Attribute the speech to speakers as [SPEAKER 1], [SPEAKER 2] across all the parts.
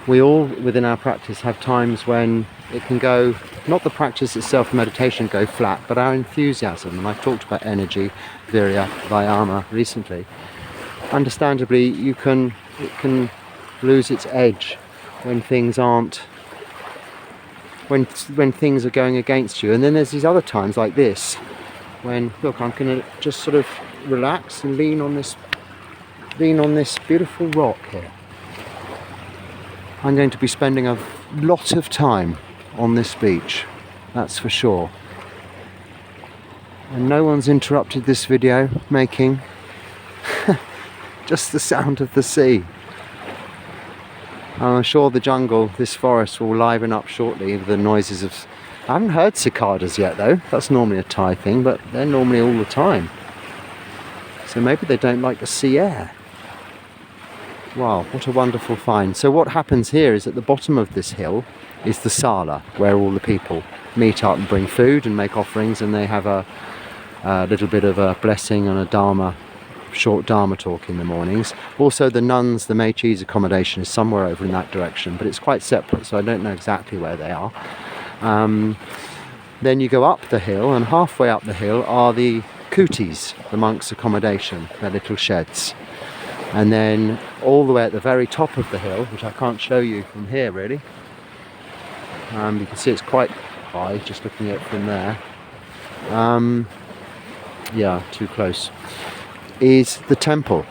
[SPEAKER 1] we all within our practice have times when it can go, not the practice itself, meditation, go flat, but our enthusiasm. And I've talked about energy, virya, vayama recently. Understandably, it can lose its edge when things aren't, when things are going against you. And then there's these other times like this, when, look, I'm going to just sort of relax and lean on this beautiful rock here. I'm going to be spending a lot of time on this beach, that's for sure. And no one's interrupted this video making just the sound of the sea. I'm sure the jungle, this forest, will liven up shortly with the noises of... I haven't heard cicadas yet though, that's normally a Thai thing, but they're normally all the time. So maybe they don't like the sea air. Wow, what a wonderful find. So what happens here is at the bottom of this hill is the sala, where all the people meet up and bring food and make offerings, and they have a little bit of a blessing and a short dharma talk in the mornings. Also the nuns, the Mechi's accommodation is somewhere over in that direction, but it's quite separate, so I don't know exactly where they are. Then you go up the hill, and halfway up the hill are the kutis, the monks' accommodation, their little sheds. And then all the way at the very top of the hill, which I can't show you from here really, you can see it's quite high just looking at it from there, yeah, too close, is the temple,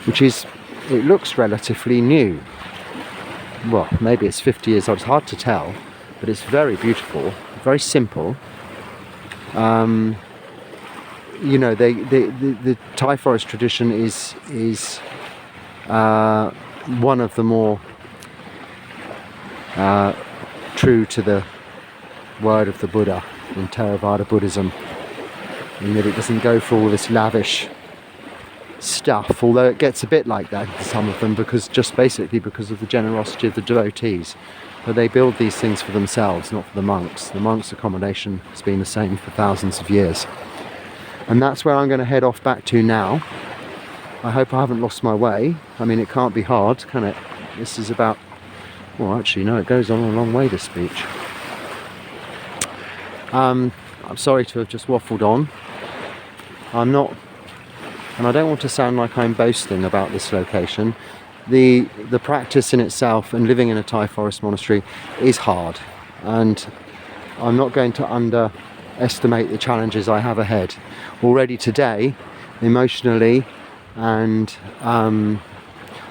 [SPEAKER 1] which is, it looks relatively new. Well, maybe it's 50 years old, it's hard to tell, but it's very beautiful, very simple. You know, the Thai forest tradition is one of the more true to the word of the Buddha in Theravada Buddhism, in that it doesn't go for all this lavish stuff, although it gets a bit like that in some of them, because basically because of the generosity of the devotees. But they build these things for themselves, not for the monks. The monks' accommodation has been the same for thousands of years. And that's where I'm going to head off back to now. I hope I haven't lost my way. I mean, it can't be hard, can it? This is about... Well, actually, no, it goes on a long way, this beach. I'm sorry to have just waffled on. I'm not... And I don't want to sound like I'm boasting about this location. The practice in itself and living in a Thai forest monastery is hard. And I'm not going to underestimate the challenges I have ahead. Already today, emotionally and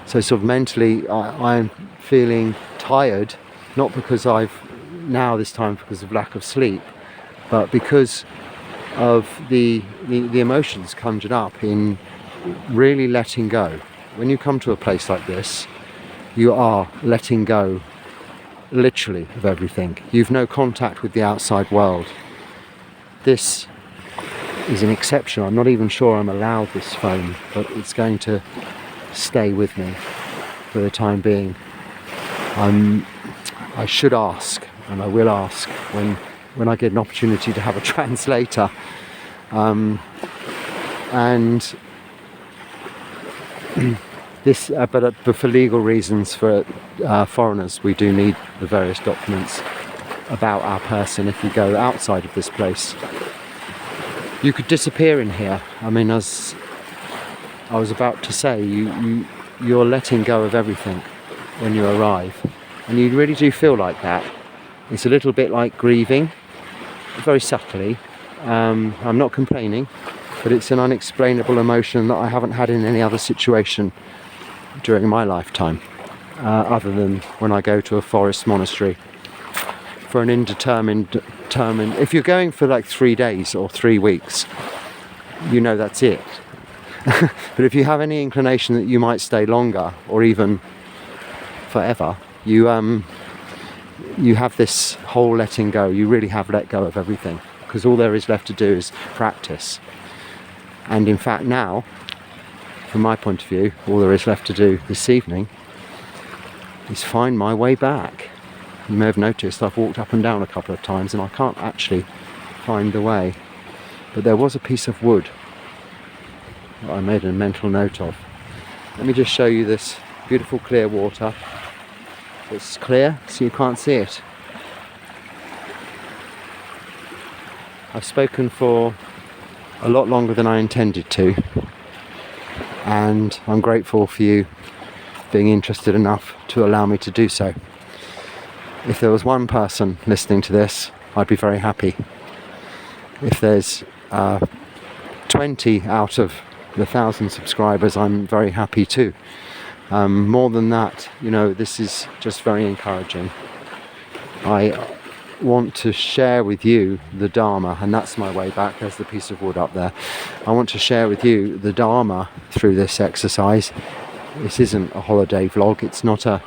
[SPEAKER 1] so sort of mentally, I'm feeling tired, not because this time because of lack of sleep, but because of the emotions conjured up in really letting go. When you come to a place like this, you are letting go literally of everything. You've no contact with the outside world. This is an exception. I'm not even sure I'm allowed this phone, but it's going to stay with me for the time being. I should ask, and I will ask when I get an opportunity to have a translator. And this, but for legal reasons, for foreigners, we do need the various documents about our person if we go outside of this place. You could disappear in here. I mean, as I was about to say, you're letting go of everything when you arrive, and you really do feel like that. It's a little bit like grieving, very subtly. I'm not complaining, but it's an unexplainable emotion that I haven't had in any other situation during my lifetime, other than when I go to a forest monastery for an indetermined, if you're going for like 3 days or 3 weeks, you know that's it. But if you have any inclination that you might stay longer or even forever, you have this whole letting go. You really have let go of everything, because all there is left to do is practice. And in fact now, from my point of view, all there is left to do this evening is find my way back. You may have noticed I've walked up and down a couple of times and I can't actually find the way. But there was a piece of wood that I made a mental note of. Let me just show you this beautiful clear water. It's clear, so you can't see it. I've spoken for a lot longer than I intended to, and I'm grateful for you being interested enough to allow me to do so. If there was one person listening to this, I'd be very happy. If there's 20 out of the 1,000 subscribers, I'm very happy too. More than that, this is just very encouraging. I want to share with you the Dharma, and that's my way back. There's the piece of wood up there. I want to share with you the Dharma through this exercise. This isn't a holiday vlog. It's not a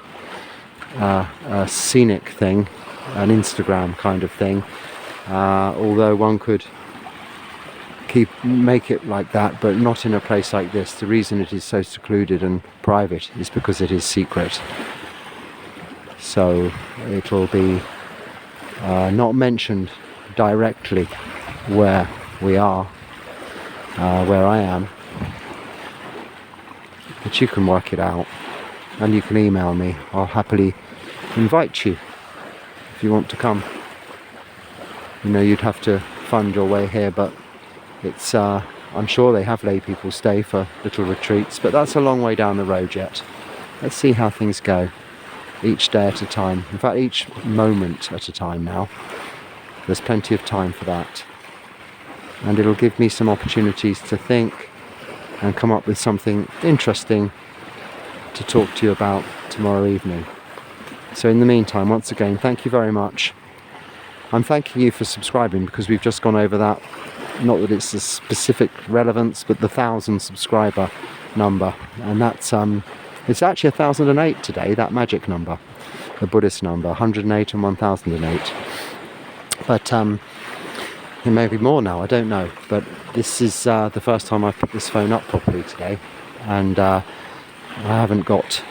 [SPEAKER 1] scenic thing, an Instagram kind of thing. Although one could make it like that, but not in a place like this. The reason it is so secluded and private is because it is secret. So it'll be not mentioned directly where we are, where I am, but you can work it out, and you can email me. I'll happily invite you if you want to come. You'd have to fund your way here, but it's I'm sure they have lay people stay for little retreats, but that's a long way down the road yet. Let's see how things go, each day at a time. In fact, each moment at a time now. There's plenty of time for that, and it'll give me some opportunities to think and come up with something interesting to talk to you about tomorrow evening. So in the meantime, once again, thank you very much. I'm thanking you for subscribing, because we've just gone over that. Not that it's a specific relevance, but the 1,000 subscriber number, and that's it's actually 1,008 today, that magic number, the Buddhist number, 108 and 1,008. But it may be more now, I don't know. But this is the first time I've put this phone up properly today, and I haven't got.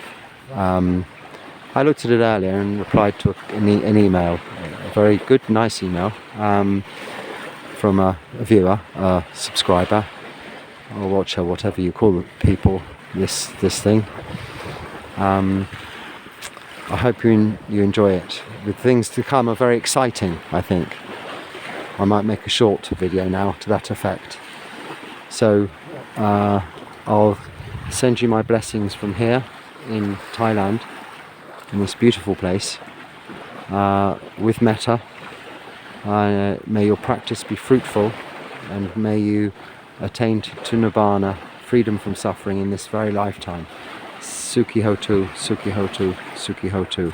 [SPEAKER 1] I looked at it earlier and replied to an email, a very good, nice email. From a viewer, a subscriber, or watcher, whatever you call people, this thing. I hope you enjoy it. The things to come are very exciting, I think. I might make a short video now to that effect. So I'll send you my blessings from here in Thailand, in this beautiful place, with metta. May your practice be fruitful, and may you attain to nibbana, freedom from suffering, in this very lifetime. Sukhi hotu, sukhi hotu, sukhi hotu.